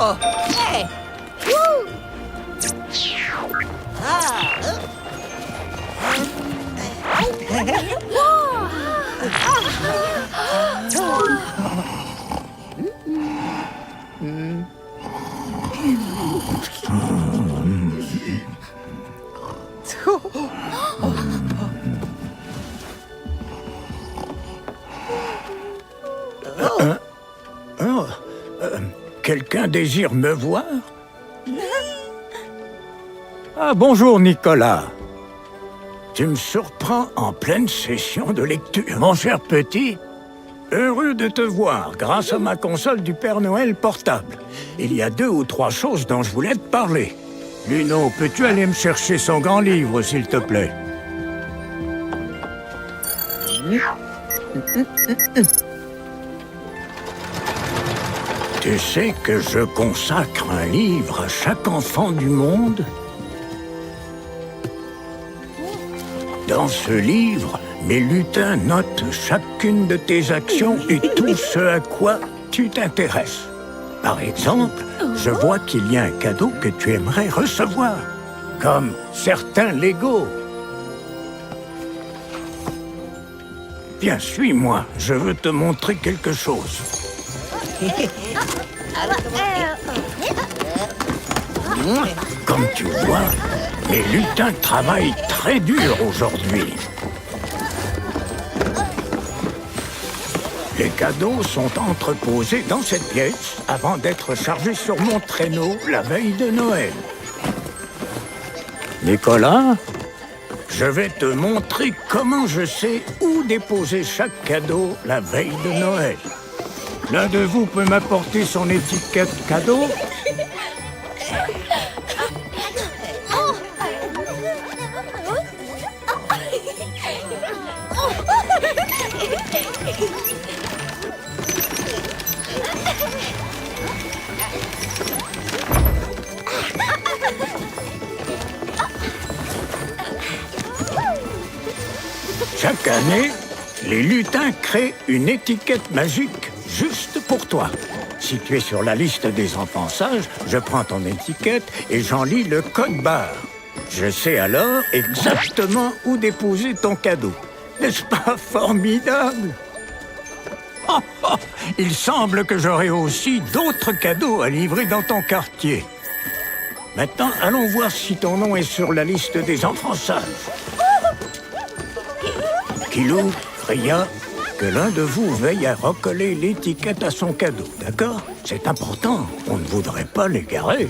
Oh, hey! Woo! Quelqu'un désire me voir? Ah, bonjour, Nicolas. Tu me surprends en pleine session de lecture. Mon cher petit, heureux de te voir grâce à ma console du Père Noël portable. Il y a 2 ou 3 choses dont je voulais te parler. Luno, peux-tu aller me chercher son grand livre, s'il te plaît? Tu sais que je consacre un livre à chaque enfant du monde? Dans ce livre, mes lutins notent chacune de tes actions et tout ce à quoi tu t'intéresses. Par exemple, je vois qu'il y a un cadeau que tu aimerais recevoir, comme certains Legos. Viens, suis-moi, je veux te montrer quelque chose. Comme tu vois, mes lutins travaillent très dur aujourd'hui. Les cadeaux sont entreposés dans cette pièce avant d'être chargés sur mon traîneau la veille de Noël. Nicolas, je vais te montrer comment je sais où déposer chaque cadeau la veille de Noël. L'un de vous peut m'apporter son étiquette cadeau? Chaque année, les lutins créent une étiquette magique juste pour toi. Si tu es sur la liste des enfants sages, je prends ton étiquette et j'en lis le code barre. Je sais alors exactement où déposer ton cadeau. N'est-ce pas formidable? Il semble que j'aurai aussi d'autres cadeaux à livrer dans ton quartier. Maintenant, allons voir si ton nom est sur la liste des enfants sages. Kilou, Freya, que l'un de vous veille à recoller l'étiquette à son cadeau, d'accord? C'est important, on ne voudrait pas l'égarer.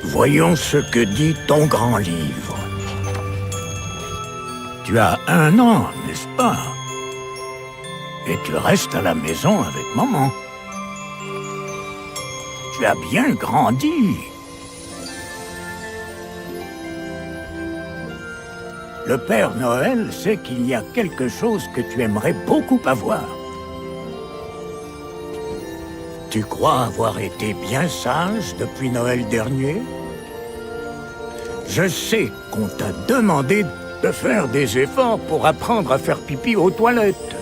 Voyons ce que dit ton grand livre. Tu as 1 an, n'est-ce pas? Et tu restes à la maison avec maman. Tu as bien grandi. Le Père Noël sait qu'il y a quelque chose que tu aimerais beaucoup avoir. Tu crois avoir été bien sage depuis Noël dernier? Je sais qu'on t'a demandé de faire des efforts pour apprendre à faire pipi aux toilettes.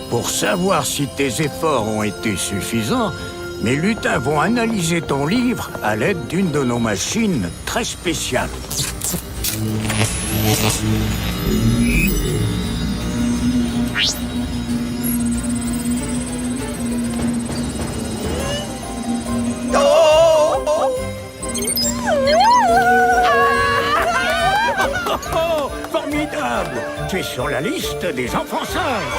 Pour savoir si tes efforts ont été suffisants, mes lutins vont analyser ton livre à l'aide d'une de nos machines très spéciales. formidable! Tu es sur la liste des enfants sages!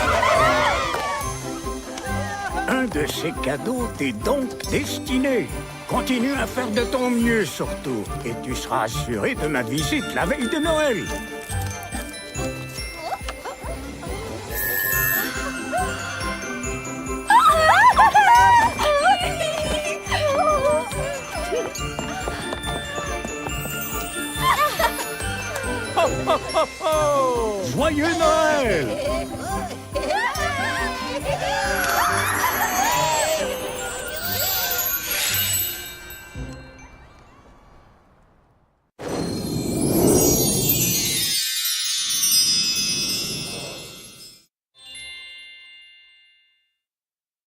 Un de ces cadeaux t'est donc destiné. Continue à faire de ton mieux surtout, et tu seras assuré de ma visite la veille de Noël. Joyeux Noël!